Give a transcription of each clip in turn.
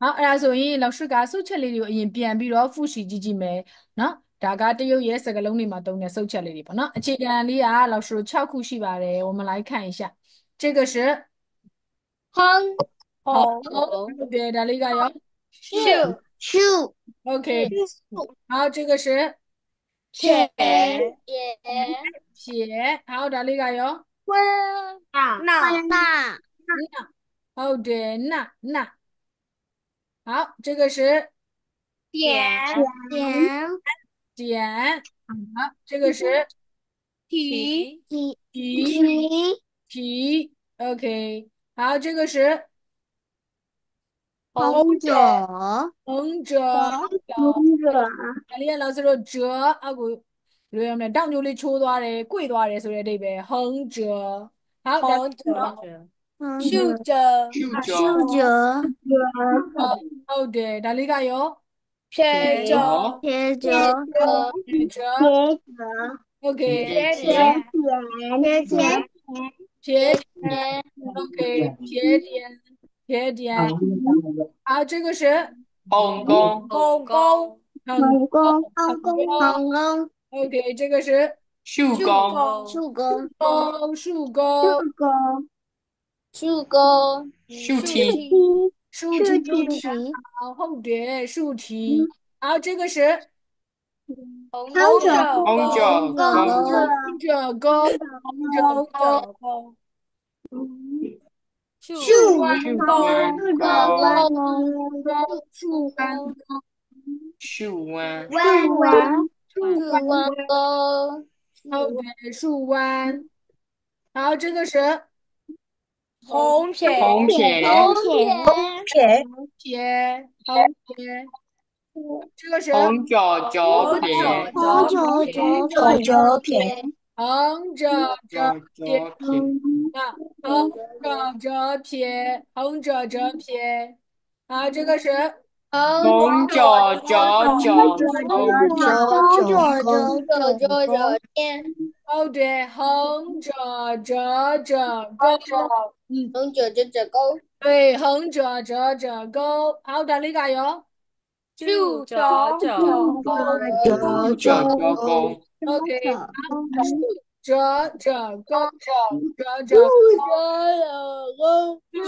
好，အဲ့ဒါဆိုရင်老师ကစုချက်လေးတွေကိုအရင်ပြန်ပြီးတော့复习ကြည့်မယ်နော်ဒါကတရုတ်ရဲ့စကားလုံးတွေမှာသုံးတဲ့စုချက်လေးတွေပေါ့နော်အခြေခံလေးက老师6ခုရှိပါတယ်我们来看一下这个是哼好红对ဒါလေးကရော树树 OK 好这个是铁撇好ဒါလေးကရော温那大那好对那好这个是点点点好这个是提提提提提 OK 好这个是红者横着红者ဒါလေးက老师တို့折အောက်ကိုလွယ်ရမယ်တောင်ကျိုးလေးချိုးသွားတယ်၊ကွေ့သွားတယ်ဆိုတဲ့အဓိပ္ပာယ်横折好ဒါ红者红竖者着树者ဟုတ်တယ်ဒါလေးကရော撇着铁者折 铁者 OK 撇铁点铁撇点 OK 撇点好这个是红公红公很红公 OK 这个是树公树公树钩公树公树梯竖树提提好后对竖提好这个是红红者红者公横着钩横着钩者公树树弯树弓弯树者弓弯竖弯树弯弯弯树弯弓好对竖弯好这个是红撇红撇红撇撇横撇这个是红脚脚红撇红者者者撇横着脚撇脚撇那横着撇横着撇好这个是红脚脚脚公者天哦对横着钩红者勾对横着钩好打理解哟树者勾树脚脚公 OK 着钩着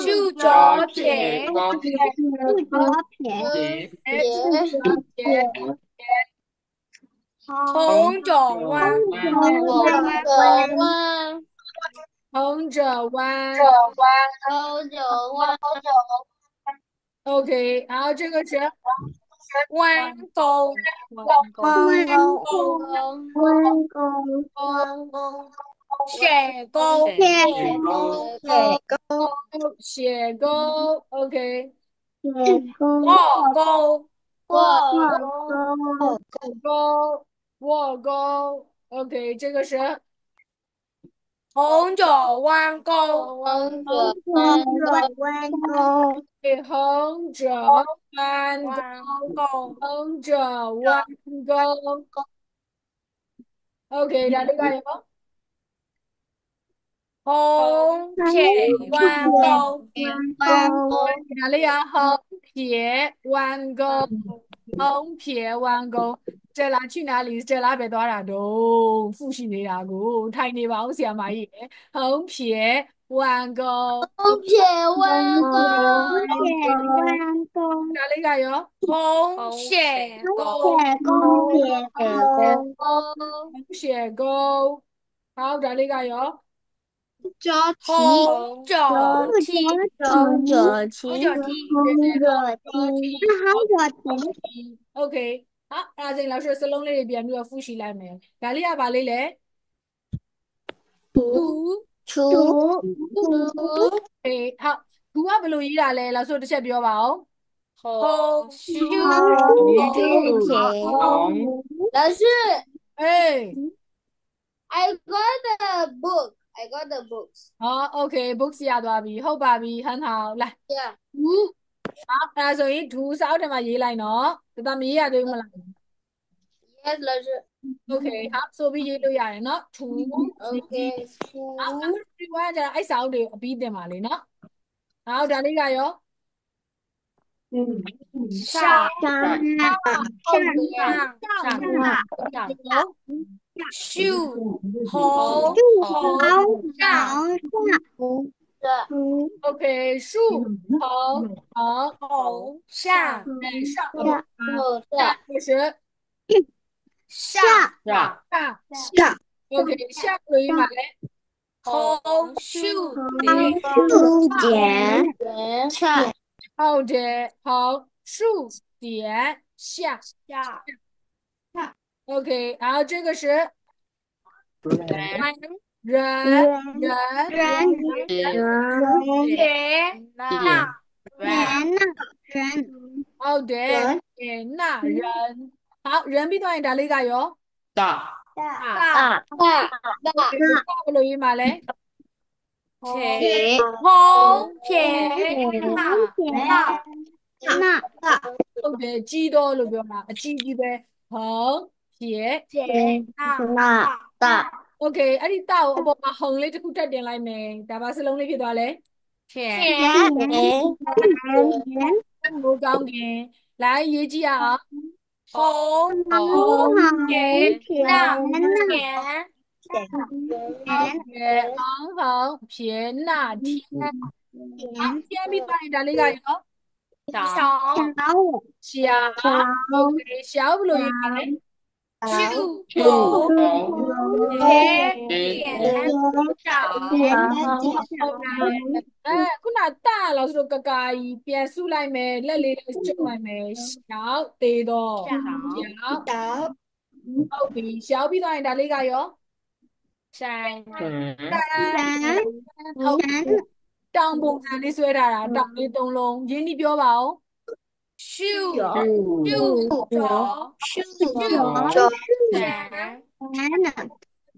树脚者撇撇公树者撇撇红者弯横着弯红者弯 OK 好这个是弯弓弯弓弓弯弓弯弓斜钩铁公斜钩 OK 铁钩卧钩钩卧钩 OK 这个是红者弯弓弯弓横着弯钩弓横着弯钩 OK 大家理解有红撇弯弓弯弓哪里呀？横撇弯钩，横撇弯钩，这拉去哪里？这拉别多少都复习你那个，太你把我想买耶。横撇弯钩，红撇弯弓弯弓哪里加油？红斜钩铁钩铁钩横撇钩，好，哪里加油？红者踢红者骑红者踢红者踢红者踢 OK，好，那这老师是弄那边要复习来没？哪里呀？哪里嘞？除诶，好，图啊ဘယ်လိုရေးတာလဲ老师တစ်ချက်ပြောပါဦး红树红铁红老师诶 I got the book I got the books 好 OK books ရသွားပြီဟုတ်ပါပြီ很好来 yeah 图好အဲ့ဒါဆိုရင်图စာအုပ်ထဲမှာရေးလိုက်နော်ဒါမရေးရသေးဘူးမလား yes 老师 OK 好ဆိုပြီးရေးလို့ရတယ်နော်图 okay 好ဒီကကျတော့အဲ့စာအုပ်တွေကိုအပြီးတင်ပါလေနော်ဟောဒါလေးကရော上上树红上，OK，树红上，上就是上，OK，下个语嘛嘞，红树后的红树点下，OK，然后这个是人好的那人好人必断打哪个哟？大大不录音嘛嘞？红OK，几多录表嘛？几呗？红撇OK，အဲ့ဒီတောက်အပေါ်မှာဟုံလေးတစ်ခုတက်တင်လိုက်မယ်။ဒါပါစလုံးလေးဖြစ်သွားလဲ။မိုးကောင်းခင်လာရေးကြည့်ရအောင်။ဟုံ撇那天天ပြီးသွားရင်ဒါလေးကရောရှာOK ရှာဘယ်လိုရေးပါလဲ树红ခုနတာလို့ဆိုတော့ကကာကြီးပြန်စုလိုက်မယ်လက်လေးနဲ့ကျုပ်လိုက်မယ်ရှောက်သေးတော့ရှောက်ဟုတ်ပြီရှောက်ပြီးသွားရင်ဒါလေးကရောတောင်ပုံစံလေးဆွဲထားတာတောင်လေးသုံးလုံးရင်းနှီးပြောပါဦးရှု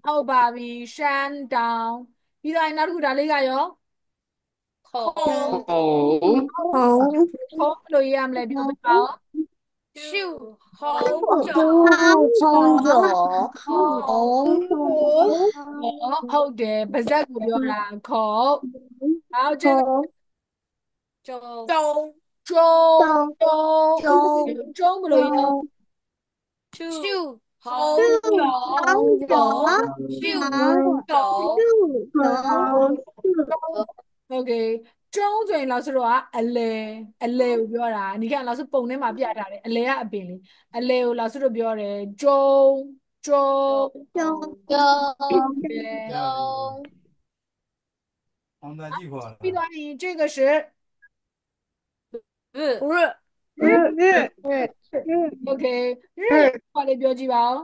ဟုတ်ပါပြီရှမ်းတောင်ပြီးတော့နောက်တစ်ခုဒါလေးကရောခုံလို့ရရမလဲပြောပြပါဦးရှုဟုတ်တယ်ပါဇက်ကိုပြောတာခုံနောက်这个中ဘယ်လိုရโอเคကျုံးဆိုရင်လောက်ဆိုတော့အလဲကိုပြောတာဒီကလောက်ဆိုပုံထဲမှာပြထားတယ်အလဲကအပင်လေးအလဲကိုလောက်ဆိုတော့ပြောတယ်ကျုံပြီးသွားရင်这个是OK 日ဘာလေးပြောကြည့်ပါဦး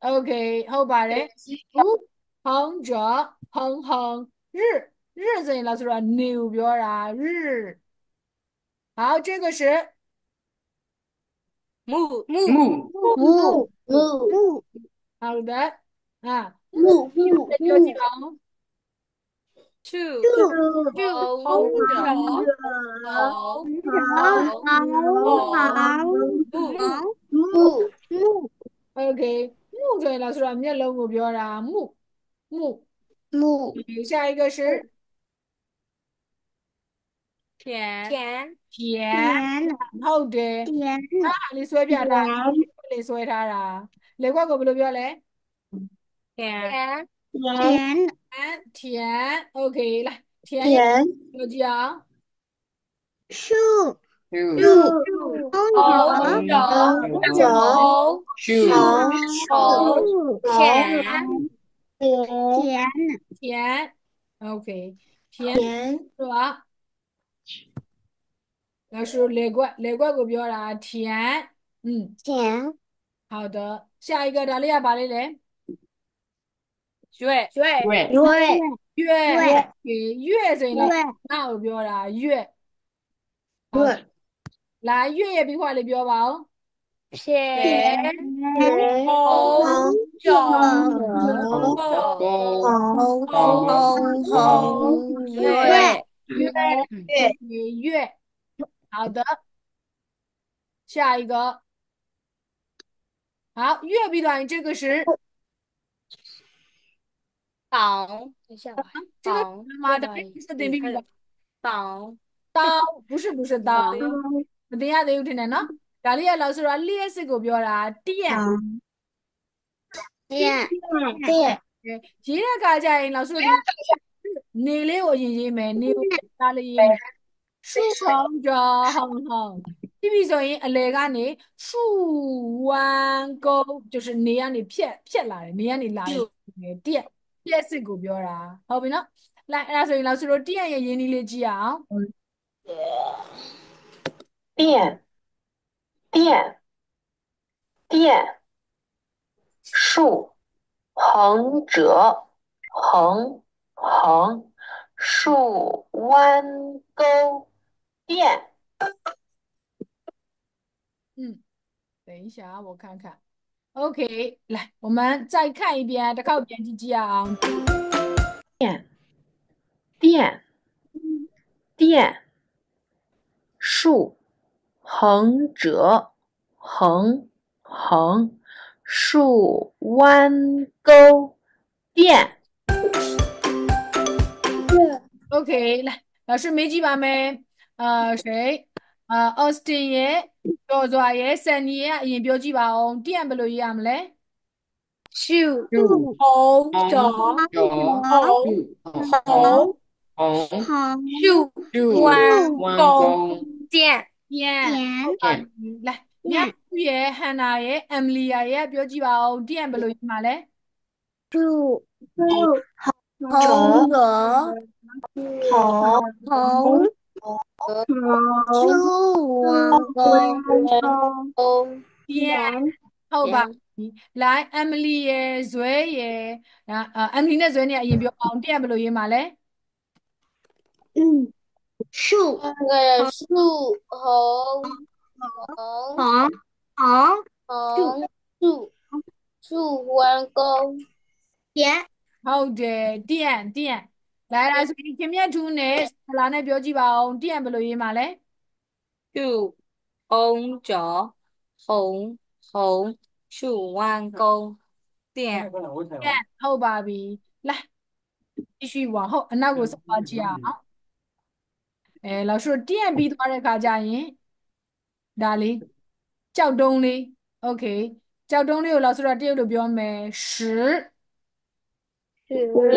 OK ဟုတ်ပါတယ်红着日ဆိုရင်လောက်ဆိုတော့နေကိုပြောတာ日好这个是木好的ပြောကြည့်ပါဦးOK 木ဆိုရင်လောက်ဆိုတော့မျက်လုံးကိုပြောတာ木下一个是田ဟုတ်တယ်အားလေးဆွဲပြတာလေးဆွဲထားတာလေကွက်ကိုဘယ်လိုပြောလဲ田 OK 来田ပြောကြည့်အောင်树田 OK 田是吧老师雷怪ကိုပြောတာ田好的下一个ဒါလေးကဘာလေးလဲ月ဆိုရင်လည်းငါ့ကိုပြောတာလာ月ရဲ့ပြီးခွာလေးပြောပါဦး田月好的下一个好好，越笔短，这个是房，等一下吧，这个房，妈的，是等比比的房，刀，不是刀。对等一下，等有听的呢。ဒါလေးက老师说列式ကိုပြောတာ电电，ရေးတဲ့အခါကျရင်老师တို့ဒီနေလေးကိုအရင်ရေးမယ်နေကိုသားလေးရေးမယ်树横着横横ပြီးပြီဆိုရင်အလယ်ကနေ树弯钩就是နေကနေဖြတ်လာတယ်နေကနေလာတယ်电列式ကိုပြောတာဟုတ်ပြီနော်လိုက်အဲ့ဒါဆိုရင်老师တို့电ရဲ့ရင်းနှီးလေးကြည့်အောင်电电电树横折横横树弯钩电。等一下我看看 OK 来我们再看一遍再看一遍记啊电电电树横折横横树弯钩电。OK 来老师没记完没谁Austin ရဲ့ကျော်စွာရဲ့ Sunny ရဲ့အရင်ပြောကြည့်ပါအောင်တင့်ဘယ်လိုရေးရမလဲ树，红红枣红树，弯钩电，电来မြတ်ရဲ့ Hannah ရဲ့ Emily ရဲ့ပြောကြည့်ပါအောင်တင့်ဘယ်လိုရေးမှာလဲ树，红折，红，树弯钩，电ဟုတ်ပါပြီလိုက် Emily ရဲ့ဇွဲရဲ့Emily နဲ့ဇွဲနဲ့အရင်ပြောအောင်တင့်ဘယ်လိုရေးမှာလဲ树，那个树，红，红，树弯钩，电，ဟုတ်တယ်တင့်来来ဆိုရင်ခင်ဗျထူးနဲ့ဆလာနဲ့ပြောကြည့်ပါအောင်တင့်ဘယ်လိုရေးမှာလဲ树，红折，红，树弯钩，电，ဟုတ်ပါပြီ来继续往后အနောက်ကိုဆက်သွားကြည့်အောင်老师တင့်ပြီးသွားတဲ့ခါကျရင်ဒါလေးကြောက်တုံးလေး OK ကြောက်တုံးလေးကို老师ကတရုတ်လိုပြောမယ်十十ဟုတ်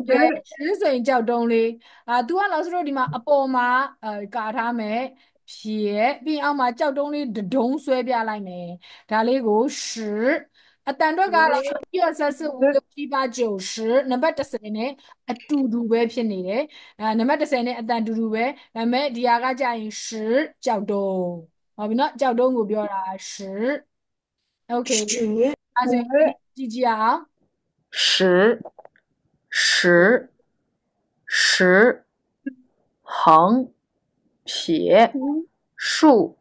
တယ်十ဆိုရင်ကြောက်တုံးလေးतू က老师တို့ဒီမှာအပေါ်မှာကာထားမယ်ဖြည့်ပြီးအောက်မှာကြောက်တုံးလေးဒုံးဆွဲပြလိုက်မယ်ဒါလေးကို十အတန်အတွက်က老师145 6 7 8 9 10နံပါတ်10နဲ့အတူတူပဲဖြစ်နေတယ်နံပါတ်10နဲ့အတန်တူတူပဲဒါပေမဲ့ဒီဟာကကြာရင်10ကြောက်တုံးဟုတ်ပြီနော်ကြောက်တုံးကိုပြောတာ10 OK အဲ့ဆိုရင်ကြည့်အောင်十横撇竖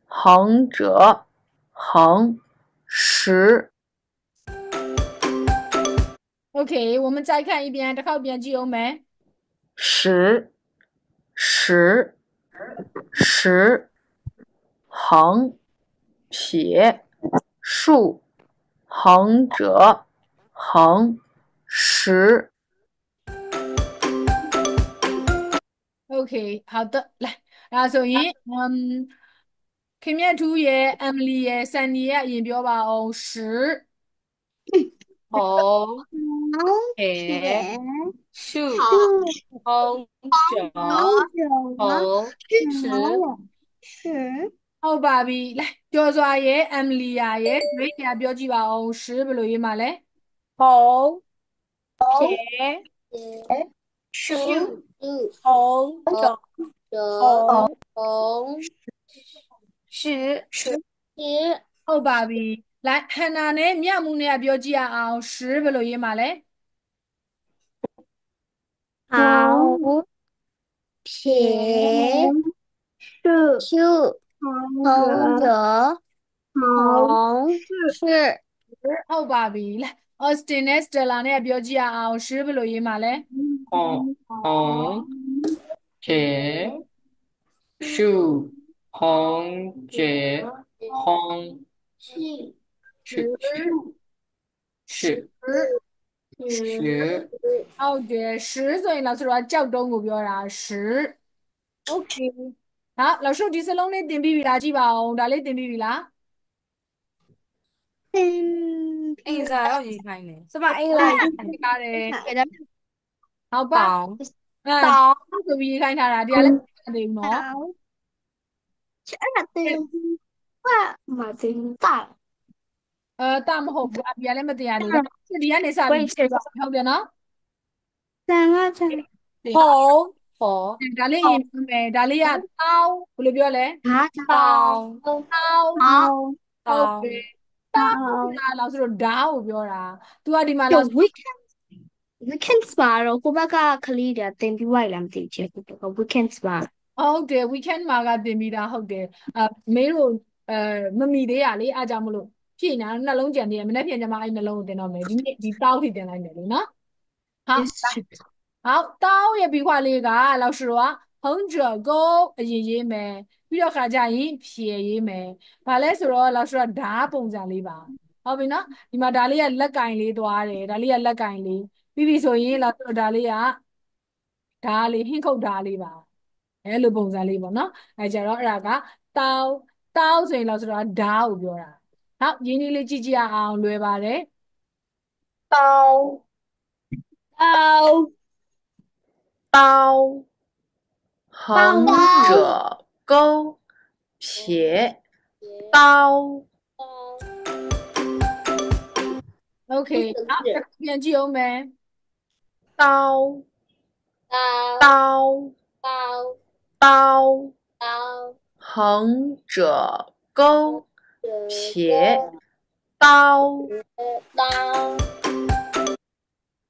横折横十。OK 我们再看一遍，再看一遍记有没？十横撇竖横折横十。OK 好的来ဒါဆိုရင်ခင်မြတ်ထူးရဲ့ Emily ရဲ့ Sunny ရဲ့အရင်ပြောပါအောင်10红，铁，树，红折，红，十，ဟုတ်ပါပြီ来ကျော်စွာရဲ့ Emily ရဲ့ဒွေးရပြောကြည့်ပါအောင်10ဘယ်လိုရေးမှာလဲ红，铁，树，红折，红，十，ဟုတ်ပါပြီလိုက် Hannah နဲ့မြတ်မှုနဲ့ပြောကြည့်ရအောင်10ဘယ်လိုရေးမှာလဲ好，铁，树，红折，红，是，ဟုတ်ပါပြီလိုက် Austin နဲ့ Stella နဲ့ပြောကြည့်ရအောင်10ဘယ်လိုရေးမှာလဲ红铁树红结红是是是十ဟုတ်တယ်10ဆိုရင်老师တို့ကကြောက်တုံးကိုပြောတာ10 Okay ဟာ老师ဒီစလုံးလေးသင်ပြီးပြီလားကြည့်ပါဦးဒါလေးသင်ပြီးပြီလား 嗯， အင်စာတော့ရေးခိုင်းတယ်စမအင်္ဂလိပ် ထားတယ် 给他 ဟုတ်ပါ တောင်း အဲ တောင်း ဆိုပြီးရေးခိုင်းထားတာဒီကလည်းမသိဘူးနော် 好，这对话马丁大， တာမဟုတ်ဘူးအပြာလည်းမတင်ရသေးဘူးဒီကနေစ 我 ပြီး 也是， ဟုတ်တယ်နော် 三个才 ဟောဟော ဒါလေးရင်မယ်ဒါလေးကတောင်းဘယ်လိုပြောလဲ 他 တောင်း တောင်း 好 ဟုတ်တ တောင်း ယ်တောင်း 好， ဒါလောက်ဆိုတော့ဓာတ်ကိုပြောတာ तू ကဒီမှာ 就 လောက် weekend spa တော့ကိုဘက်ကခလေးတွေတင်ပြီးဝိုက်လာမသိချေကိုဘက်က weekend spa ဟုတ်တယ် weekend မှာကတင်ပြီးသားဟုတ်တယ်မေးလို့မမီသေးရလေအားကြောင့်မလို့ဖြည့်နေတာနှလုံးကြံသေးတယ်မနေ့ပြန်ကျမအဲ့နှလုံးကိုတင်တော့မယ်ဒီနေ့ဒီတောင်းထိတင်လိုက်မယ်လေနော်好 yes 好တောင်းရဲ့ပြီးခွာလေးက老师က哼着勾အရင်ရေးမယ်ပြီးတော့ခါကြရင်ဖြည့်ရေးမယ်ဘာလဲဆိုတော့老师ကဓာတ်ပုံစံလေးပါဟုတ်ပြီနော်ဒီမှာဒါလေးကလက်ကင်လေးသွားတယ်ဒါလေးကလက်ကင်လေးပြီးပြီဆိုရင်老师ဒါလေးကဓာတ်လေးဟင်းခုတ်ဓာတ်လေးပါအဲ့လိုပုံစံလေးပေါ့နော်အဲ့ကြတော့အဲ့ဒါကတောင်းတောင်းဆိုရင်เราဆိုတော့ဓာတ်ကိုပြောတာဟုတ်ရင်းနှီးလေးကြည့်ကြည့်အောင်လွယ်ပါတယ် တောင်း တောင်း 刀，横着勾，撇，刀， OK 好ပြန်ကြည့်အောင်မယ် 刀，刀刀，刀刀，刀横着勾，撇，刀。刀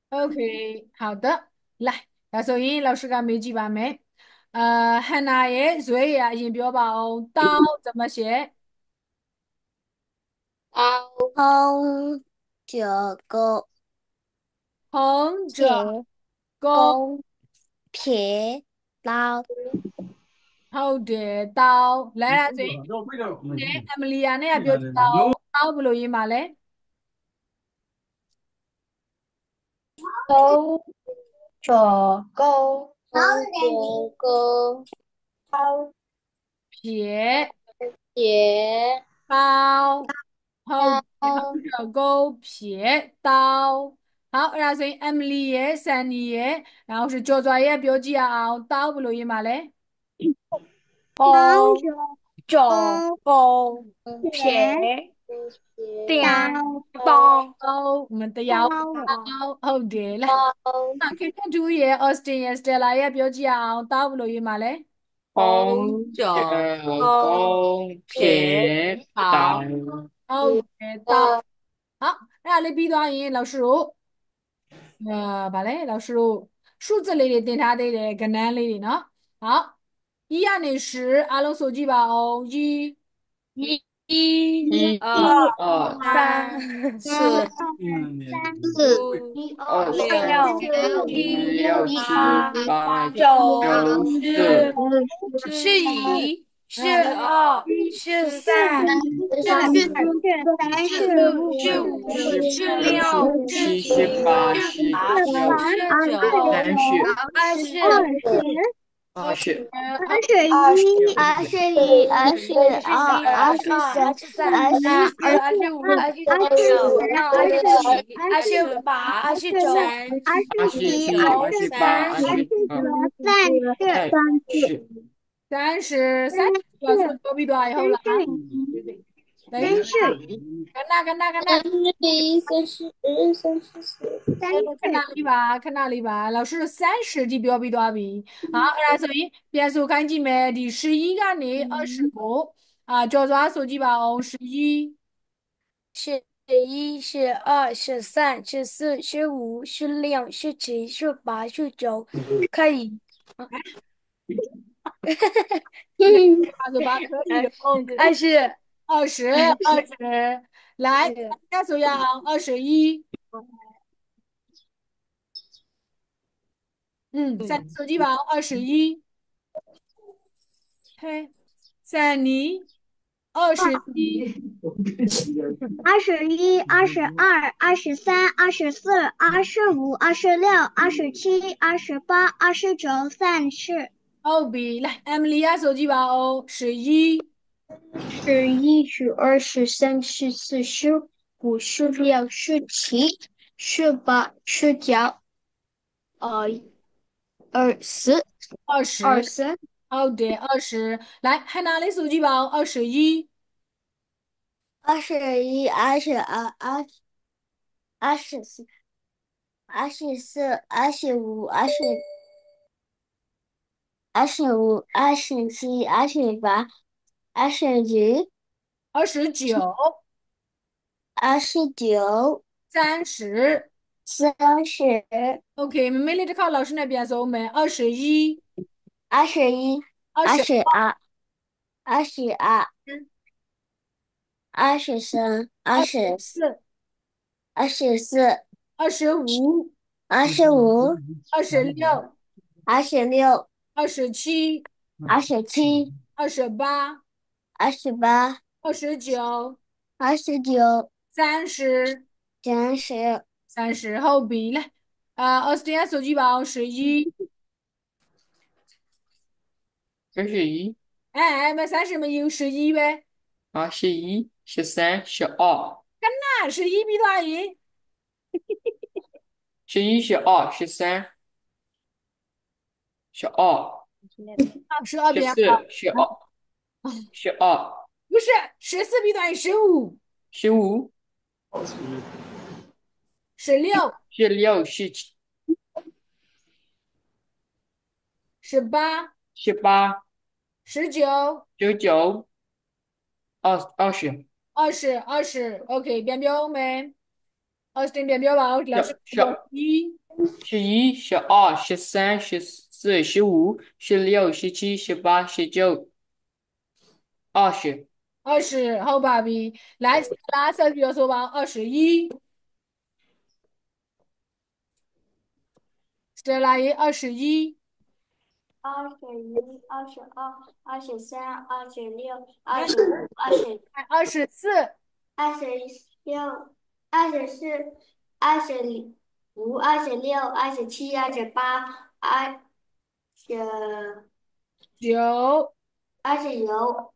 OK 好的来ဒါဆိုရင်老师ကမေးကြည့်ပါမယ်ဟန်နာရဲ့ဇွဲရအရင်ပြောပါအောင်တောင်း怎么写刀红这个横着勾勾撇刀ဟုတ်တယ်တောင်းလဲဒါဆိုရင်အမလီယာနဲ့ကပြောကြည့်ပါဦးတောင်းဘယ်လိုရေးမှာလဲ 横着勾，横着勾刀，撇撇刀ဟုတ်刀横着勾撇刀好အဲ့ဒါဆိုရင် Emily ရဲ့ Sunny ရဲ့然后是ကျော်စွာရဲ့ပြောကြည့်ရအောင်တောင်းဘယ်လိုရေးမှာလဲ 红ဟော 这 ကျော်ပုံဖြဲ 撇 တင် 刀 တောင်း ဟုတ်မတရားဟုတ်တယ်လား Kitchen 2ရဲ့ Austin ရဲ့ Stella ရဲ့ပြောကြည့်ရအောင်တောင်းဘယ်လိုရေးမှာလဲ 红ကျော် 勾撇刀，ဟုတ်တယ်တောင်း好အဲ့ဒါလေးပြီးသွားရင်老师တို့ဗာလဲ老师တို့数字လေးတွေတင်ထားသေးတယ်ကဏ္ဍလေးတွေနော်好一ကနေ10အားလုံးဆိုကြည့်ပါအောင်一一一二二三四四二三六四五六七八九九十十一十二十三十五十六七十八十九三十二十二十21、22、23、24、25、26、27、28、29、27、30ပြောဆိုပြီးသွားပြီဟုတ်လား31、32、ခဏလေးပါ老师30ကြီးပြောပြီးသွားပြီဟာအဲ့ဒါဆိုရင်ပြန်ဆိုခိုင်းကြည့်မယ်ဒီ11ကနေ20ကိုကျော်စွာဆိုကြည့်ပါအောင်11 11、12、13、14、15、16、17、18、19，可以。ဆိုပါ可以20来再说呀21再手机吧21嘿3你21、21、22、23、24、25、26、27、28、29、30。后比来，Emily 啊，手机吧哦，11、11、12、13、14、15、16、17、18、19、20、20，20、好的，20，来，还拿的手机吧哦，21、21、22、24、24、25、27、28、29、29、29、30。30、OK，妹妹你考老师那边说我们21、21、20、22、22、23、24、24、25、25、26、26、27、27、28、28、29、29、30、30、30后边来，Austin 手机吧，11，21、哎，没30没有11呗，11、13、12、那11比多少赢？11、12、13、12、12变14、好，12、12、不是14比多少赢？15、15、16、16、17、18、18、19、19、20、20，OK，变表没？Austin 变表吧，老师1。11、12、13、14、15、16、17、18、19、20、20好吧比，来，拉手比如说吧，21，这来也21，21、22、23、26、25、24，26、25、26、27、28、9，29、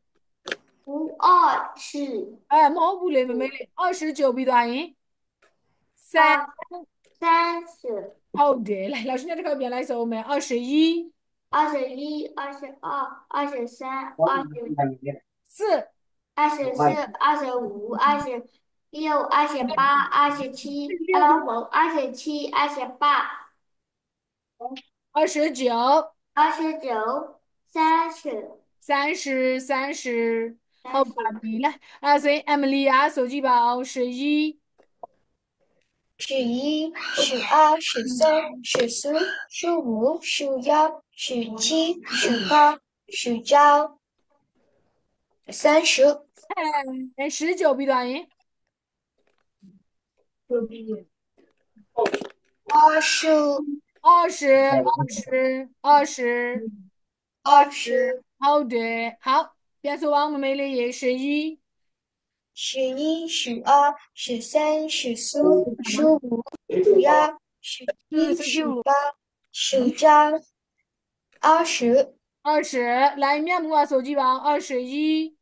50、哎，毛不来妹妹的29比多少赢？3，八、30、好的，来，老师你这个变来说我们21，21、22、23、4，24、25、26、28、27、27、28、29，29、30、30，好吧30、比，来，所以 Emily 啊，手机吧，11，11、12、13、14、15、16、17、18、19、30、19比多少赢？ 20、20，20、好的，好，变数王我们妹妹也11，11、12、13、14、15、16、17、18、19、20、来面部啊，手机吧，21，21、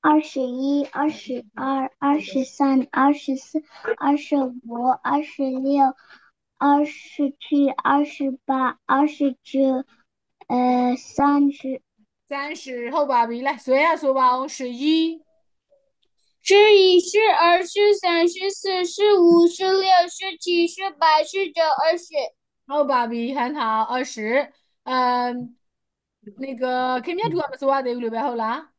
22、23、24、25、26、27、28、29、30、30，后把笔来，随下说吧，11，11、12、13、14、15、16、17、18、19、20。后把笔很好，20，那个前面读我们说话的有六百后啦，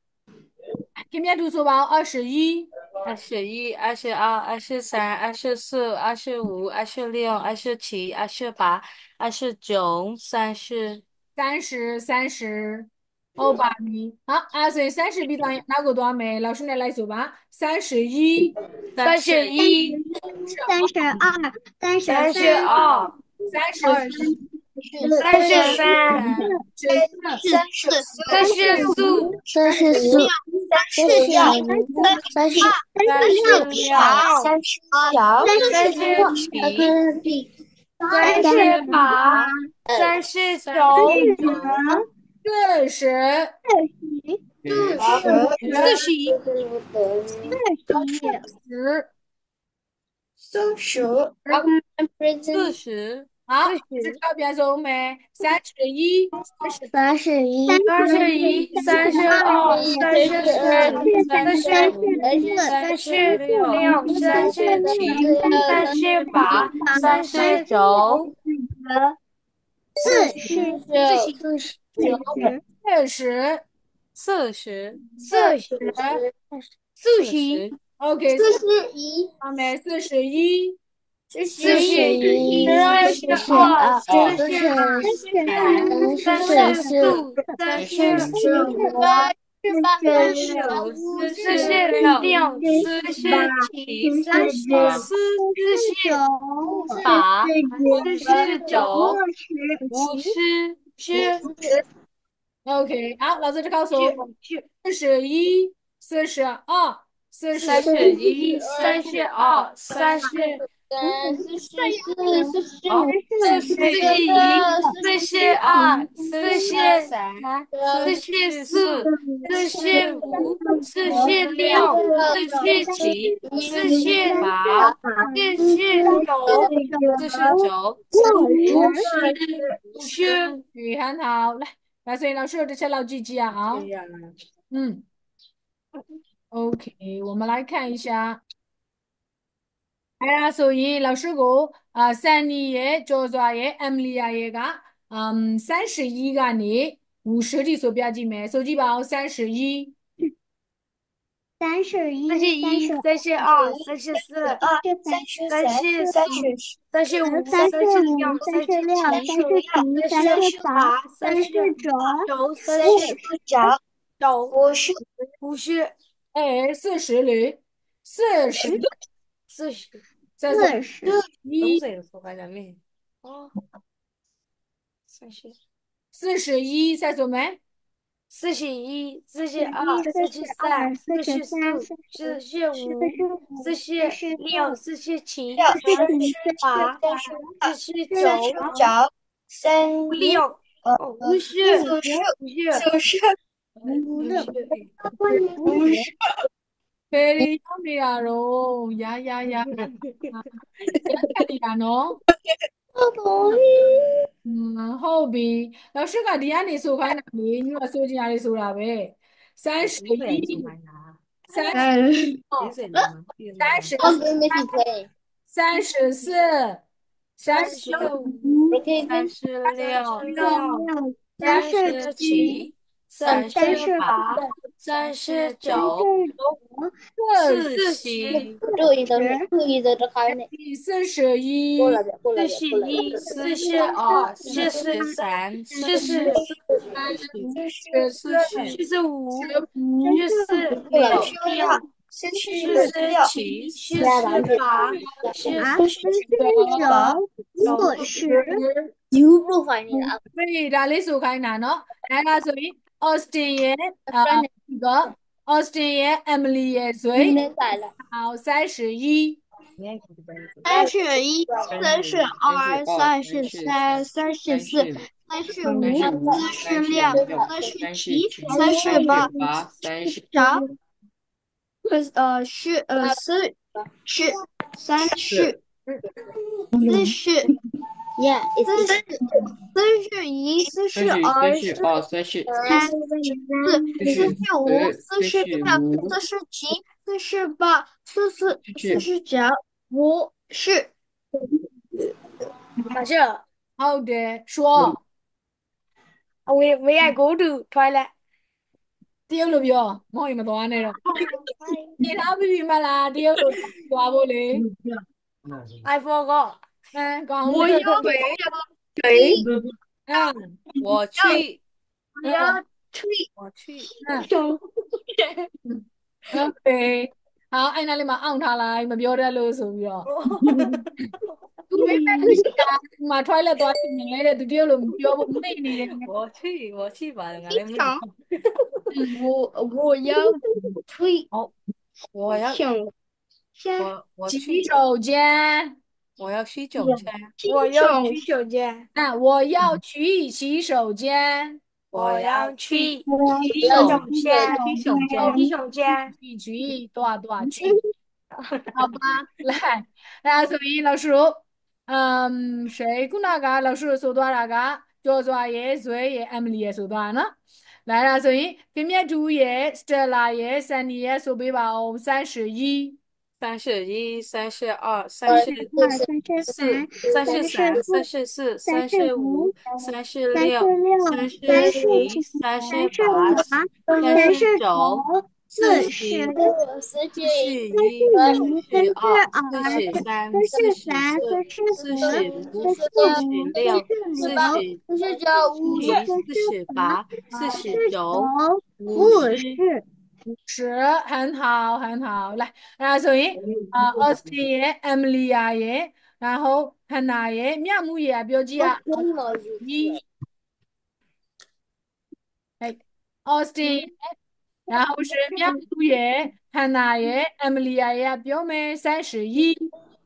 前面读说吧，21，21、22、23、24、25、26、27、28、29、30、30，后把笔，好，所以30比多少哪个多少没？老师来说吧，31。31、32、33、32、32，好，这条变成我们31、31、32、33、34、35、36、37、38、39、40、OK，我们41、 41、42、43、44、46、47、48、49、50、OK，好，老师就告诉我41、42、40、 41、42、30、41、42、43、44、45、46、47、48、49、50、很好，来，所以老师有这些老几句啊？嗯，OK，我们来看一下。係啦，所以老師講Sunny 嘅叫做嘅 Emily 嘅31個呢50的手表記咩？手機包31、31、32、34、35、36、37、38、39、50、40嘞，40，再說41，再說咩？ 41、42、43、44、45、46、47、48、49、50。非常美啊咯，呀，看你啊喏，後邊老師個啲人你數開哪裡？你話數進哪裡數啦唄？31、32、34、35、36、37、38、39、40、41、41、42、43、44、45、46、47、48、對，哪裡數開哪喏？係啦，所以 Austin 嘅呢個 Austin 嘅 Emily 嘅水好31。31、32、33、34、35、46、47、38、40、老師，好的，說 may I go to toilet? တရုတ်လိုပြောမဟုတ်ရင်မသွားနဲ့တော့နေထားပြီးမှလားတရုတ်လိုသွားဖို့လေ I forgot. ကောင်း 我 လေ 要没有水，我去，我去。ဟုတ်ပြီ好အဲ့နားလေးမှာအောင့်ထားလိုက်မပြောတတ်လို့ဆိုပြီးတော့သူ ရွေးမဲ့လူရှိတာဒီမှာ toilet သွားထင်နေလေတဲ့သူတယောက်လို့မပြောဘူးမိတ်နေတယ်我去吧，俺来没有。我要退我要请先洗我去，手间我要去酒店，我要去酒店，我要去洗手间我要去洗洗手手间，洗手间，洗手间。去多去好吧来所以老师谁ခုနက老师ဆိုသွားတာကကျော်စွာရဲ့ဇွဲရဲ့ Emily ရဲ့ဆိုသွားတာနော်来啦所以ပြင်မြတ်တူရဲ့ Stella ရဲ့ Sunny ရဲ့ဆိုပေးပါအောင်31 31、32、34、33、34、35、36、37、38、39、40、41、42、43、44、45、46、47、48、49、50。很好很好来所以Austin ရဲ့ Emily ရဲ့然后 Hannah ရဲ့မြမှုရဲ့ပြောကြည့်ရAustin 然后是မြမှုရဲ့ Hannah ရဲ့ Emily ရဲ့ပြောမယ်31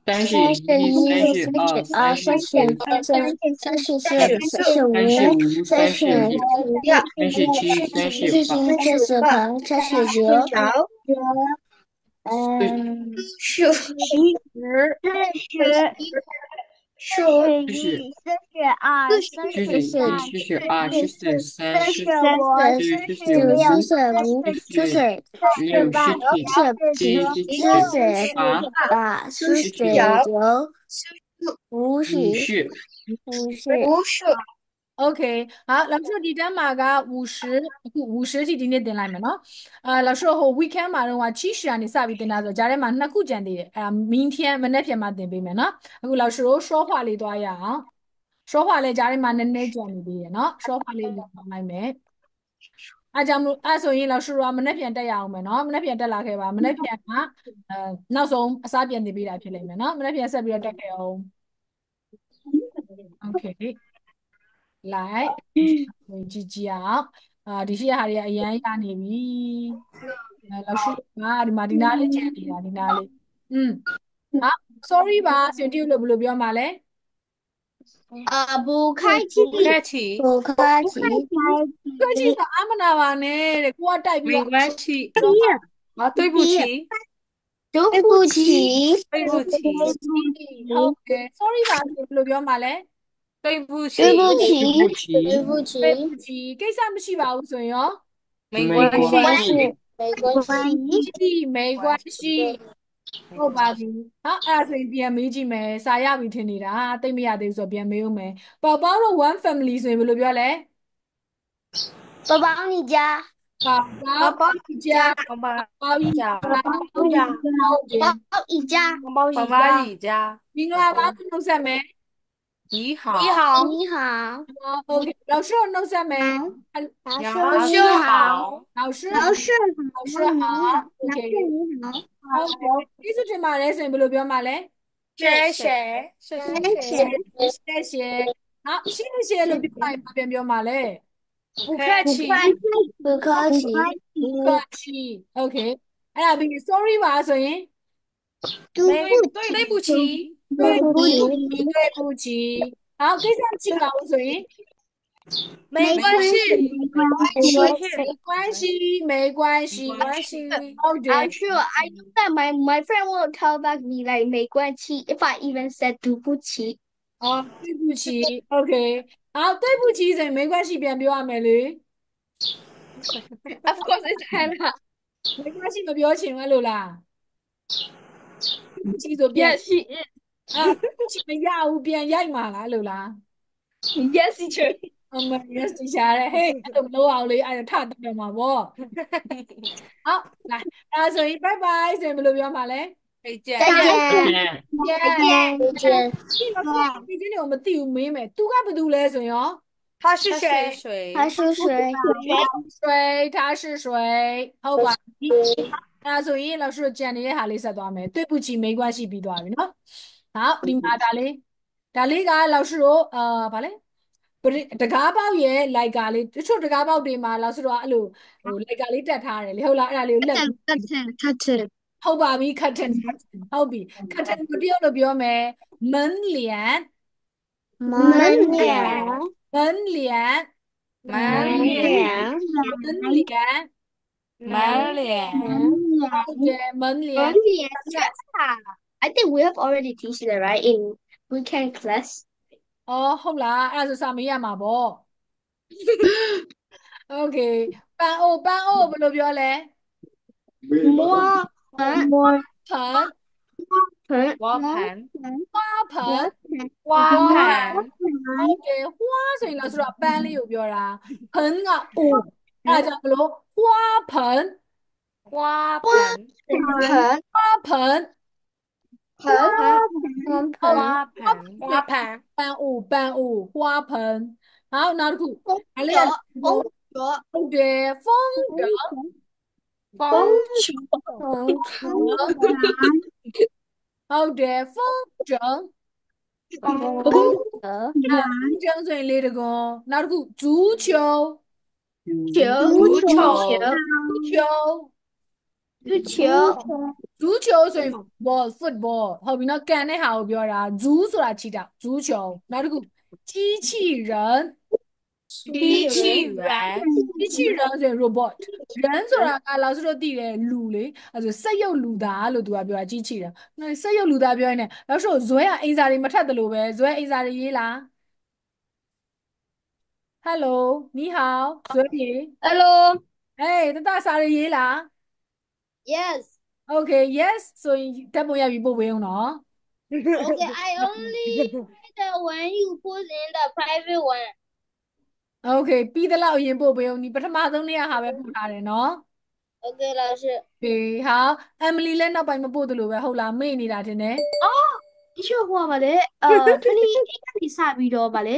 31、32、33、34、35、36、37、38、39、41、42、42、44、45、OK 好老師ဒီတန်းမှာက50အခု50ထိဒီနေ့တင်လိုက်မယ်နော်老師ဟို weekend မှာတော့70ကနေစပြီးတင်တာဆိုကြားထဲမှာ2ခုကြံသေးတယ်明天မနေ့ဖြန်မှာတင်ပေးမယ်နော်အခု老師တို့说话လေးသွားရအောင်说话လေးကြားထဲမှာနည်းနည်းကြံနေသေးတယ်နော်说话လေးလုပ်လိုက်မယ်ကြောင့်မို့ဆိုရင်老師တို့ကမနေ့ဖြန်တက်ရအောင်မယ်နော်မနေ့ဖြန်တက်လာခဲ့ပါမနေ့ဖြန်ကနောက်ဆုံးအစားပြန်တင်ပေးတာဖြစ်လိမ့်မယ်နော်မနေ့ဖြန်ဆက်ပြီးတော့တက်ခဲ့အောင် Okay လိုက်ဝင်ကြည့်ကြည့်အောင်ဒီရှိရဟာတွေကအရန်ရနေပြီလောက်ရှိဒီမှာဒီနားလေးကျန်နေတာဒီနားလေးဟာ sorry ပါစင်တီလို့ဘယ်လိုပြောမှာလဲ不客气，不客气，不客气，客气ဆိုအမနာပါနဲ့တဲ့ကိုကတိုက်ပြီး没တော့关系。啊，对不起，对不起，对不起，ဟုတ်ကဲ့ sorry ပါဘယ်လိုပြောမှာလဲ对不起，对不起，对不起，ကိစ္စမရှိပါဘူးဆိုရင်ရော没关系，没关系，没关系ဟုတ်ပါပြီဟာအဲ့ဒါဆိုရင်ပြန်မေးကြည့်မယ်စာရပြီထင်နေတာတိတ်မရသေးဘူးဆိုတော့ပြန်မေးဦးမယ်ပေါပေါတို့ one family ဆိုရင်ဘယ်လိုပြောလဲ宝宝你家，宝宝一家宝宝宝一家宝宝一家，宝宝你家，မင်္ဂလာပါနှုတ်ဆက်မယ်你好，你好，你好， OK 老师နှုတ်ဆက်မယ် 老师好，老师老师好 OK 你好，ကျေးဇူးတင်ပါတယ်ဆိုရင်ဘယ်လိုပြောမှာလဲ 谢谢，谢谢，谢谢好谢谢လို့ပြောလိုက်ပါပြန်ပြောမှာလဲ不客气，不客气，不客气 OK အဲ့ဒါပြီး sorry ပါဆိုရင်对不起，对不起对不起好ကိစ္စမရှိပါဘူးဆိုရင်没关系，没关系没关系没关系，ဟုတ်တယ် I'm sure I know that my friend will tell back me like 没关系 if I even said 对不起。对不起 OK 好对不起ဆိုရင်没关系ပြန်ပြောရမယ်လေ Of course it's Hannah. 没关系မပြောချင်ဘူးအဲ့လိုလား对不起ဆိုပြန် Yes, she is. 对不起မရဘူးပြန်ရိုက်မှာလားအဲ့လိုလား Yes, teacher. အမ yes ရှာရဲဟေးအဲ့လိုမလုပ်အောင်လေအဲ့ဒါထတယ်မှာပေါ့ဟုတ်လာအဲ့ဆိုရင် bye bye ဆိုရင်ဘယ်လိုပြောမှာလဲ再见，再见，再再见。ဒီမှာဒီနေ့我မသိဘူးမေးမယ်သူကဘာတူလဲဆိုရင်ရော他是谁？谁？他是谁？水他是水ဟုတ်ပါပြီအဲ့ဆိုရင်老师ကြံနေတဲ့ဟာလေးဆက်သွားမယ်对不起没关系ပြီးသွားပြီနော်好ဒီမှာဒါလေး ဒါလေးက老师တို့ဗာလဲတကားပေါက်ရဲ့လိုက်ကလေးတချို့တကားပေါက်တွေမှာ老师တို့ကအဲ့လိုလိုက်ကလေးတက်ထားတယ်လေဟုတ်လားအဲ့ဒါလေးကိုလက် Cutting. ဟုတ်ပါပြီ curtain ဟုတ်ပြီ curtain ကိုတရုတ်လိုပြောမယ်门帘门脸，门帘门脸，门帘门脸，ဟုတ်တယ်门帘 I think we have already teach that right in weekend class. အော်ဟုတ်လားအဲ့ဒါဆိုစာမေးရမှာပေါ့ Okay ပန်းအိုဘယ်လိုပြောလဲ More 盆花盆，花盆花盆，ဟုတ်တယ်花ဆိုရင်တော့ပန်းလေးကိုပြောတာ盆ကအိုအဲ့ဒါကြောင့်မလို့花盆花盆，花盆花盆，花盆，ပန်းအို花盆好နောက်တစ်ခုအဲ့လေးကဟုတ်တယ်风筝风风ဟုတ်တယ်风筝筝，风筝ဆိုရင်လေးတကွန်နောက်တစ်ခု足球足球，足球ဆိုရင် football ဟုတ်ပြီနော်ကန်တဲ့ဟာကိုပြောတာ足ဆိုတာချီတာ足球နောက်တစ်ခု机器人机器人，机器人ဆိုရင် robot 人ဆိုတာက老师တို့သိတယ်လူလေအဲဆိုစက်ရုပ်လူသားလို့သူကပြောတာ机器人နော်စက်ရုပ်လူသားပြောရင်လည်း老师တို့ဇွဲကအင်စာတွေမထပ်တယ်လို့ပဲဇွဲအင်စာတွေရေးလား Hello 你好ဇွဲပြေ Hello. တတစာတွေရေးလား Yes. Okay yes ဆိုရင်ဓာတ်ပုံရိုက်ပြီးပို့ပေးအောင်နော် Okay, I only read the one you put in the private one. Okay ပြီးသလောက်အရင်ပို့ပေးအောင်ဒီပထမဆုံးနေ့ကဟာပဲပို့ထားတယ်နော် Okay, 老师。 Okay 好 Emily လည်းနောက်ပိုင်းမပို့တယ်လို့ပဲဟုတ်လားမေ့နေတာတင်တယ် တချို့ဟိုကဗာလေ28ကနေစပြီးတော့ဗာလေ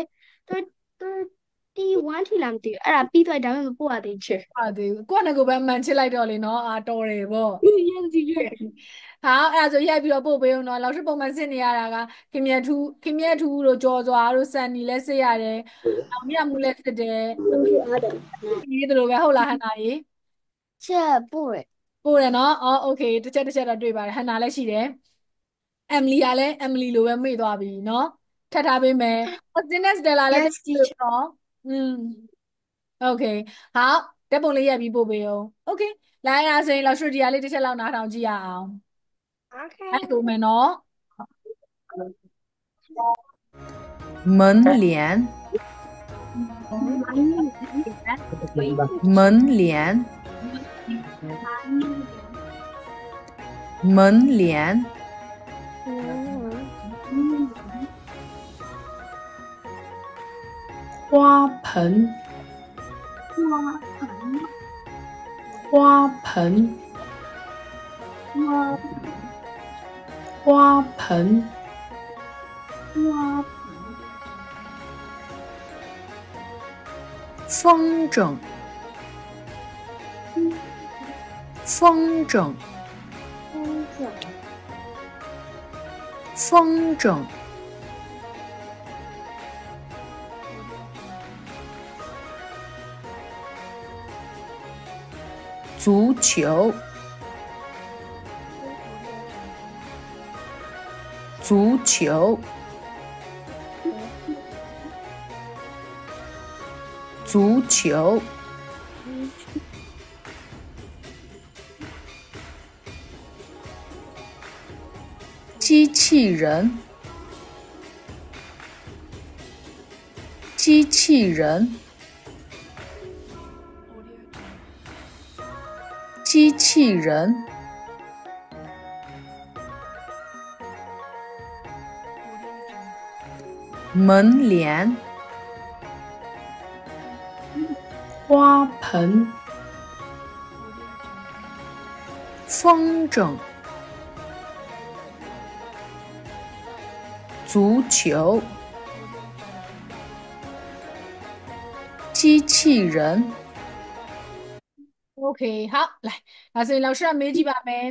31ထိလားမသိဘူးအဲ့ဒါပြီးသွားဒါပေမဲ့မပို့ရသေးချေ ဟုတ်သေးဘူးကိုယ့်နဲ့ကိုယ်ပဲမှန်ချစ်လိုက်တော့လေနော်အာတော်တယ်ပေါ့ ရန်စီရ 好အဲ့ဒါဆိုရိုက်ပြီးတော့ပို့ပေးအောင်နော်老师ပုံမှန်စစ်နေရတာကခင်မြတ်ထူးတို့ကြော်စွာတို့စံနီလည်းစစ်ရတယ်အောင်မြတ်မှုလည်းစစ်တယ်ဒီလိုပဲဟုတ်လားဟန်နာကြီး 这不诶， ပို့တယ်နော်အော် okay တစ်ချက်တော့တွေ့ပါတယ်ဟန်နာလည်းရှိတယ် Emily ကလည်း Emily လိုပဲမေ့သွားပြီနော်ထပ်ထားပေးမယ် Austinus Stella လည်း Yes teacher နော်Okay 好ဓာတ်ပုံလေးရိုက်ပြီးပို့ပေးအောင် Okay လာရအောင်ဆိုရင်老师ဒီကလေးတစ်ချက်လောက်နားထောင်ကြည့်ရအောင် OK， အဲ့ဆိုမယ်နော် 门帘，门帘，门帘，花盆，花盆，花盆，风筝，风筝，风筝，足球，足球，足球，机器人，机器人，机器人，门帘，花盆，风筝，足球，机器人。 Okay 好来ဒါဆိုရင်老师ကမေးကြည့်ပါမယ်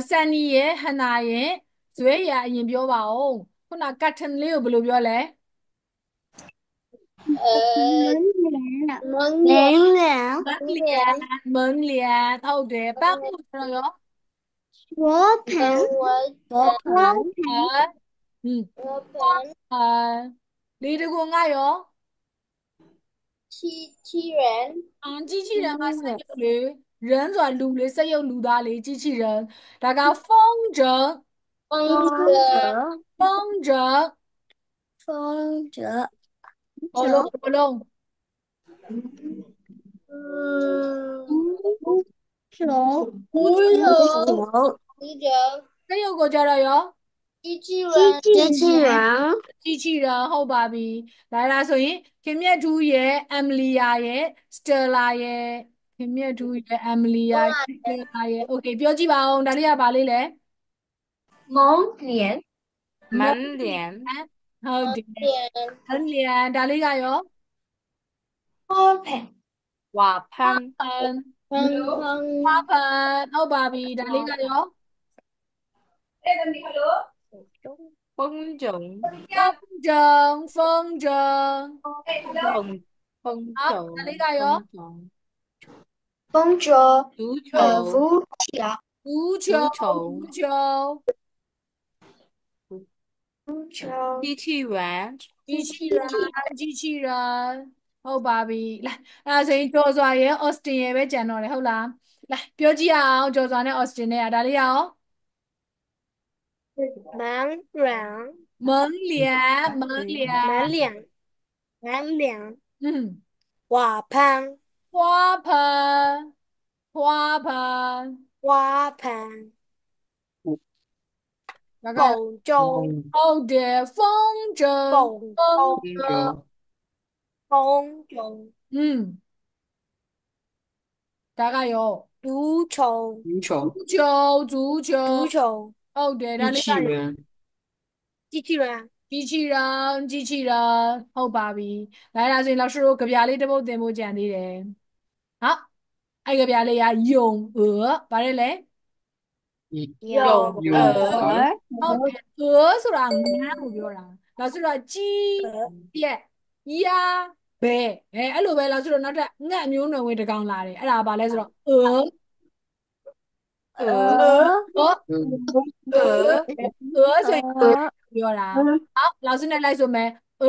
ဆန်နီရဲ့ဟန်နာရဲ့ဇွဲရအရင်ပြောပါဦး ခုန curtain လေးကိုဘယ်လိုပြောလဲ 门帘，门帘ဟုတ်တယ်ပန်းဖို့ဆိုတော့我盆，ရော我盆，လေတကူငါရော机器人，机器人ကစက်ရုပ်လေ人ဆိုတာလူလေစက်ရုပ်လူသားလေ机器人ဒါက风筝风筝，风筝风筝，ဘလုံးဘလုံး球，足球足球，စက်ရုပ်ကိုကြတော့ရော机器人，机器人ဟုတ်ပါပြီလာလာဆိုရင်ခင်မြတ်ထူးရဲ့အမ်လီယာရဲ့စတယ်လာရဲ့ခင်မြတ်ထူးရဲ့အမ်လီယာရဲ့စတယ်လာရဲ့โอเคပြောကြည့်ပါဦးဒါလေးကဘာလေးလဲ门帘，门帘ဟုတ်တယ်门帘ဒါလေးကရော花盆，瓦盆喷喷，花盆ဟုတ်ပါပြီဒါလေးကရော风筝风筝风风好筝哪里加油风筝，足球足球，足球足球，机器人机器人ဟုတ်ပါပြီလာအဲ့ဒါဆိုရင်ကျော်စွာရဲ့ Austin ရဲ့ပဲကြံတော့တယ်ဟုတ်လားလာပြောကြည့်အောင်ကျော်စွာနဲ့ Austin နဲ့ဒါလေးရအောင်门帘，门帘门帘门帘，门帘，瓦盆，花盆花盆花盆，大概风筝，ဟုတ်တယ်風筝風風風筝，大概有足球，足球ဟုတ်တယ်ဒါလေးက机器人，机器人ဟုတ်ပါပြီ来啦所以老师တို့ကြပြလေးတစ်ပုဒ်သင်ဖို့ကြံသေးတယ်好အဲ့ကြပြလေးကယုံ鹅ဗါလဲလဲ有ဟုတ်တယ်鹅ဆိုတာငန်းကိုပြောတာ老师တို့ကြီးပြက်ရဘဲအဲ့လိုပဲ老师တို့နောက်ထပ်ငှက်မျိုးနွယ်ဝင်တစ်ကောင်လာတယ်အဲ့ဒါဗါလဲဆိုတော့鹅ဆိုရင်ပြောတာ好老师နဲ့လိုက်ဆိုမယ်ဟ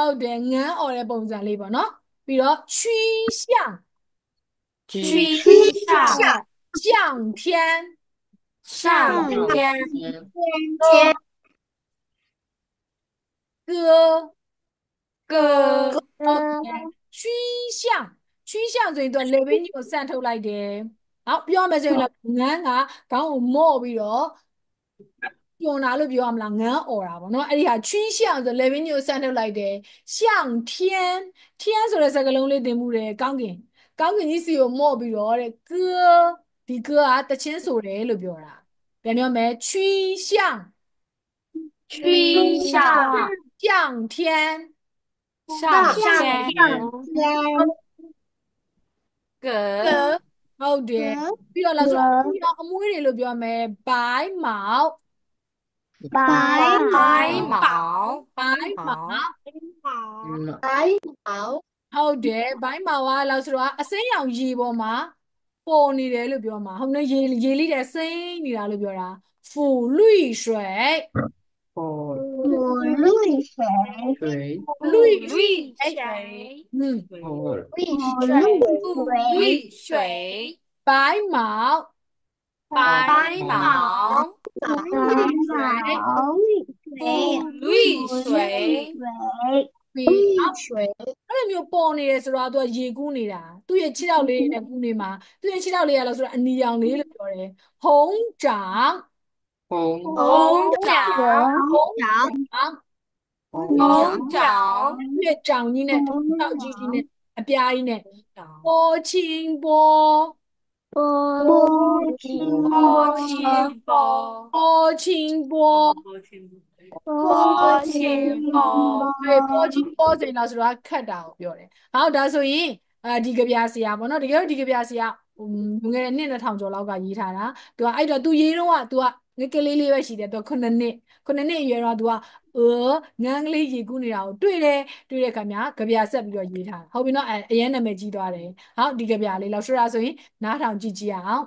ုတ်တယ်ငန်းអော်တဲ့ပုံစံလေးပေါ့နော်ပြီးတော့趋向向天上天，歌歌，ဟုတ်တယ်趋向ဆိုရင်သူက level ကြီးကိုစမ်းထုတ်လိုက်တယ်ဟုတ်ပြောမယ်ဆိုရင်လည်းငန်းကခေါင်းကိုမော့ပြီးတော့ညွန်တာလို့ပြောရမလားငန်းអော်တာပေါ့နော်အဲ့ဒီဟာ趋向ဆို level ကြီးကိုစမ်းထုတ်လိုက်တယ်向天ဆိုတဲ့စကားလုံးလေးသင်မှုတယ်ကောင်းကင်ကြီးစီကိုမော့ပြီးတော့တဲ့歌ဒီ歌ကတချင်းဆိုတယ်လို့ပြောတာပြန်ပြောမယ်趋向趋向向天上天，歌，ဟုတ်တယ်ပြီးတော့လာဆိုတော့အမွေးတွေလို့ပြောမယ်白毛白毛，ဟုတ်တယ်白毛ကလာဆိုတော့အစိမ်းရောင်ရေပေါ်မှာပေါ်နေတယ်လို့ပြောမှာဟုတ်နော်ရေလေးတဲ့စိမ်းနေတာလို့ပြောတာ腐绿水绿水，绿绿水，绿水，白毛白毛，绿水，ပြီးအဲ့လိုမျိုးပေါ်နေတယ်ဆိုတော့သူကရေကူးနေတာသူ့ရဲ့ခြေထောက်လေးနဲ့ကူးနေမှာသူ့ရဲ့ခြေထောက်လေးကလို့ဆိုတော့အနီရောင်လေးလို့ပြောတယ်红掌红掌，红掌，越长ကြီးနဲ့ထောက်ကြီးနဲ့အပြားကြီးနဲ့波清波波清波，波清波波清波，对波清波ဆိုရင်တော့ဆိုတော့ခတ်တာကိုပြောတယ်ဟောဒါဆိုရင် ဒီကဗျာဆရာပေါ့နော်တကယ်တော့ဒီကဗျာဆရာလွန်ခဲ့တဲ့နှစ်2000ကျော်လောက်ကရေးထားတာသူကအဲ့တော့သူရေးတော့ကသူကငယ်ကလေးလေးပဲရှိတယ်သူက9နှစ်အရွယ်တော့သူကငန်းကလေးရေကူးနေတာကိုတွေ့တဲ့အခါမှာကဗျာဆက်ပြီးတော့ရေးထားတာဟုတ်ပြီနော်အရင်နာမည်ကြီးသွားတယ်ဟုတ်ဒီကဗျာလေးလောက်ဆိုရဆိုရင်နားထောင်ကြည့်ကြည့်အောင်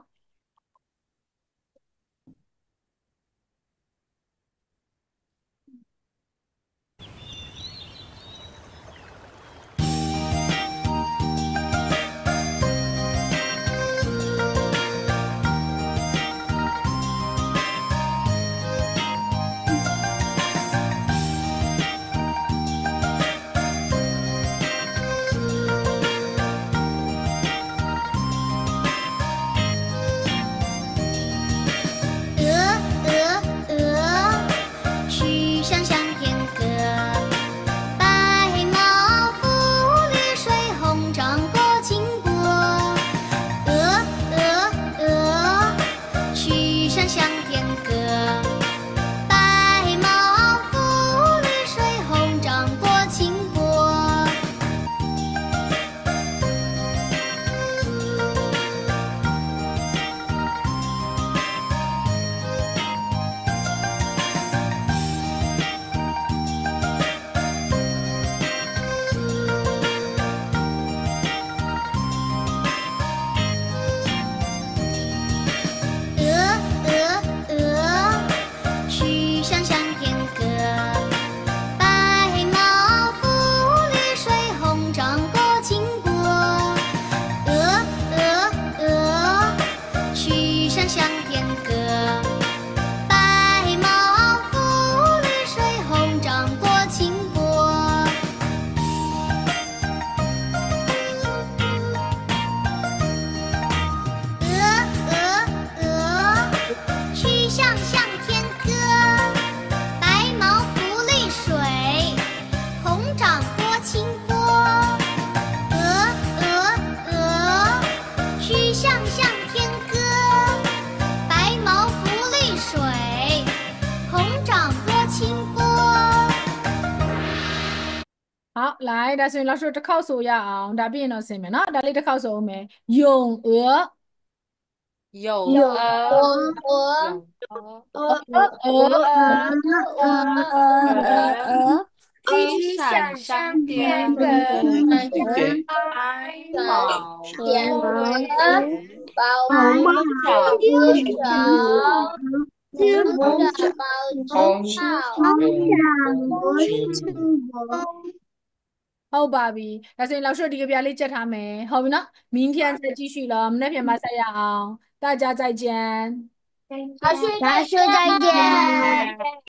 曲项向天歌，白毛浮绿水，红掌拨清波。曲项向天歌，白毛浮绿水，红掌拨清波。曲项向天歌，白毛浮绿水，红掌拨清波。曲项向天歌，白毛浮绿水，红掌拨清波。曲项向天歌，白毛浮绿水，红掌拨清波。曲项向天歌，白毛浮绿水，红掌拨清波。好来ဒါဆိုရင်လောက်ဆိုတစ်ခေါက်ဆိုရအောင်ဒါပြီးရင်တော့ဆင်မယ်နော်ဒါလေးတစ်ခေါက်ဆိုအောင်မယ်ယုံ有鹅，曲项向天歌，白毛浮绿ဟုတ်ပါပြီဒါဆိုရင်လောက်ဆိုဒီကပြလေးကြက်ထားမယ်ဟုတ်ပြီနော်明天再继续了မနေ့ပြန်မဆက်ရအောင်大家再见大学再见。